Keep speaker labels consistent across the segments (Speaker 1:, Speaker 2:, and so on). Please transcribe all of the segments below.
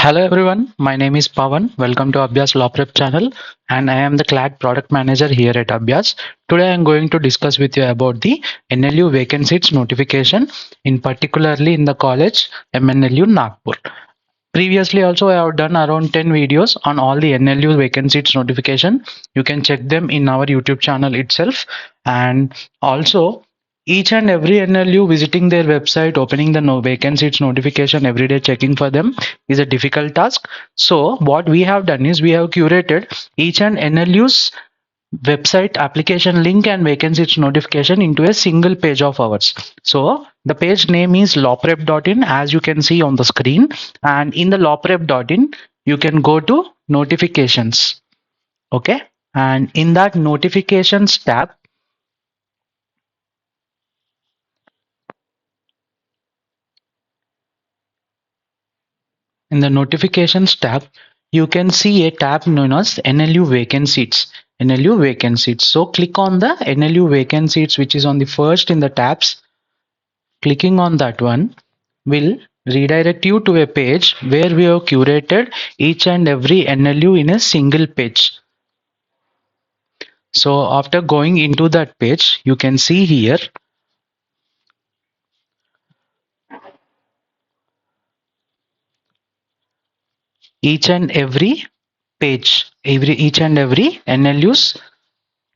Speaker 1: Hello everyone, my name is Pawan. Welcome to Abhyaas Lawprep channel, and I am the Clat product manager here at Abhyaas. Today I am going to discuss with you about the NLU Vacant Seats notification, in particularly in the college MNLU Nagpur. Previously also I have done around 10 videos on all the NLU Vacant Seats notification. You can check them in our YouTube channel itself, and also each and every NLU visiting their website, opening the vacant seats notification every day, checking for them is a difficult task. So what we have done is we have curated each and NLU's website application link and vacancies notification into a single page of ours. So the page name is lawprep.in, as you can see on the screen, and in the lawprep.in you can go to notifications. Okay, and in that notifications tab, in the notifications tab, you can see a tab known as NLU Vacant Seats. NLU Vacant Seats. So click on the NLU Vacant Seats, which is on the first in the tabs. Clicking on that one will redirect you to a page where we have curated each and every NLU in a single page. So after going into that page, you can see here each and every page, each and every NLU's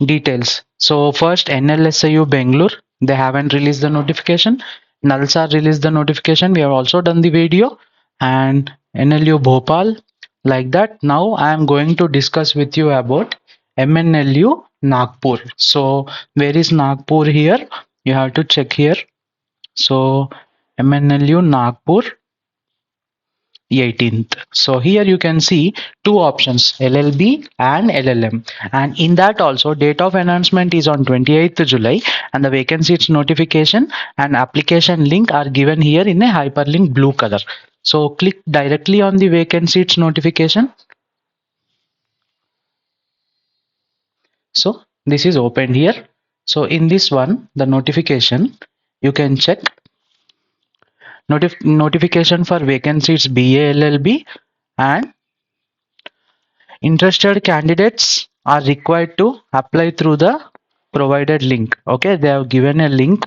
Speaker 1: details. So first NLSIU Bangalore, they haven't released the notification. Nalsar released the notification. We have also done the video, and NLU Bhopal, like that. Now I am going to discuss with you about MNLU Nagpur. So where is Nagpur here? You have to check here. So MNLU Nagpur 18th. So here you can see two options, LLB and LLM, and in that also date of announcement is on 28th July, and the vacancies notification and application link are given here in a hyperlink blue color. So click directly on the vacancies notification. So this is opened here. So in this one, the notification, you can check notification for vacancies BALLB, and interested candidates are required to apply through the provided link. Okay, they have given a link.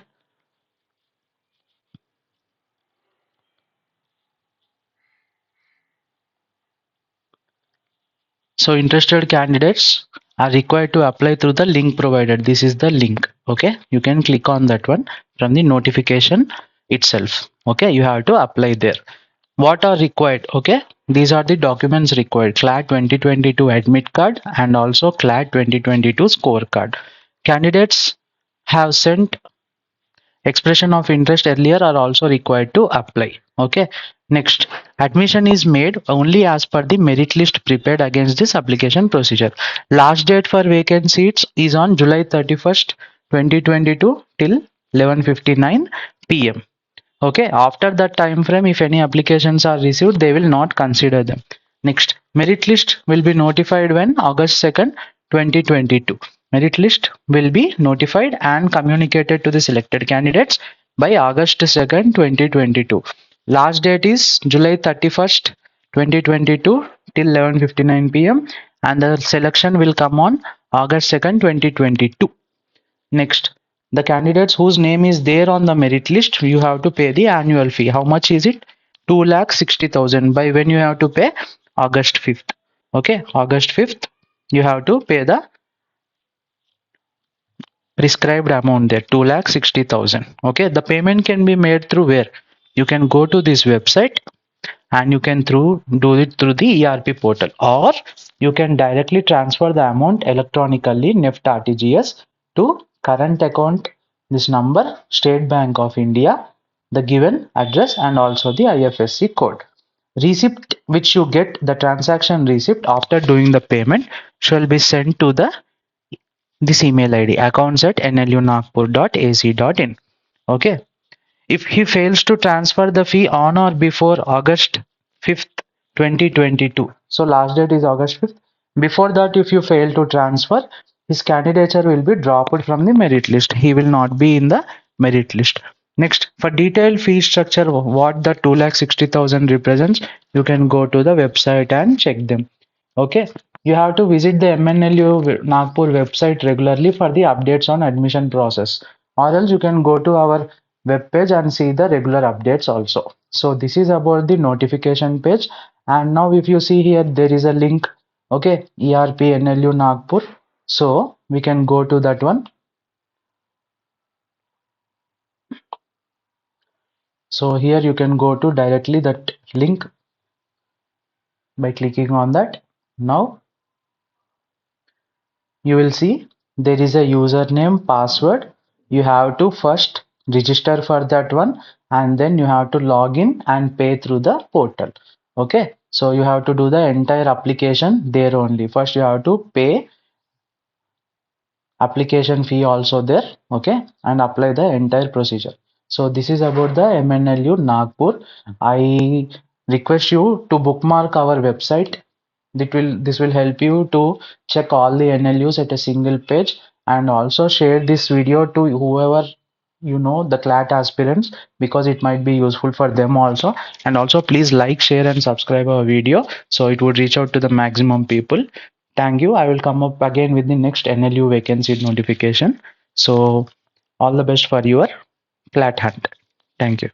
Speaker 1: So interested candidates are required to apply through the link provided. This is the link. Okay, you can click on that one from the notification itself. Okay, you have to apply there. What are required? Okay, these are the documents required: Clat 2022 admit card and also Clat 2022 scorecard. Candidates have sent expression of interest earlier are also required to apply. Okay, next, admission is made only as per the merit list prepared against this application procedure. Last date for vacant seats is on July 31st 2022 till 11:59 p.m. Okay, after that time frame, if any applications are received, they will not consider them. Next, merit list will be notified when August 2nd 2022. Merit list will be notified and communicated to the selected candidates by August 2nd 2022. Last date is July 31st 2022 till 11:59 p.m. and the selection will come on August 2nd 2022. Next, the candidates whose name is there on the merit list, you have to pay the annual fee. How much is it? 2,60,000. By when you have to pay? August 5th. Okay, August 5th, you have to pay the prescribed amount there, 2,60,000. Okay, the payment can be made through where? You can go to this website and you can do it through the ERP portal, or you can directly transfer the amount electronically NEFT RTGS to current account, this number, State Bank of India, the given address and also the IFSC code. Receipt which you get, the transaction receipt after doing the payment, shall be sent to this email ID, accounts@nlunagpur.ac.in. Okay, if he fails to transfer the fee on or before August 5th 2022, so last date is August 5th, before that if you fail to transfer, his candidature will be dropped from the merit list. He will not be in the merit list. Next, for detailed fee structure, what the 2,60,000 represents, you can go to the website and check them. Okay, you have to visit the MNLU Nagpur website regularly for the updates on admission process, or else you can go to our web page and see the regular updates also. So this is about the notification page. And now if you see here, there is a link, okay, ERP NLU Nagpur. So we can go to that one. So here you can go to directly that link by clicking on that. Now you will see there is a username password. You have to first register for that one, and then you have to log in and pay through the portal. Okay, so you have to do the entire application there only. First you have to pay application fee also there, okay, and apply the entire procedure. So this is about the MNLU Nagpur. I request you to bookmark our website. This will help you to check all the NLUs at a single page, and also share this video to whoever you know, the Clat aspirants, because it might be useful for them also. And also please like, share and subscribe our video so it would reach out to the maximum people. Thank you. I will come up again with the next NLU vacancy notification. So all the best for your Clat hunt. Thank you.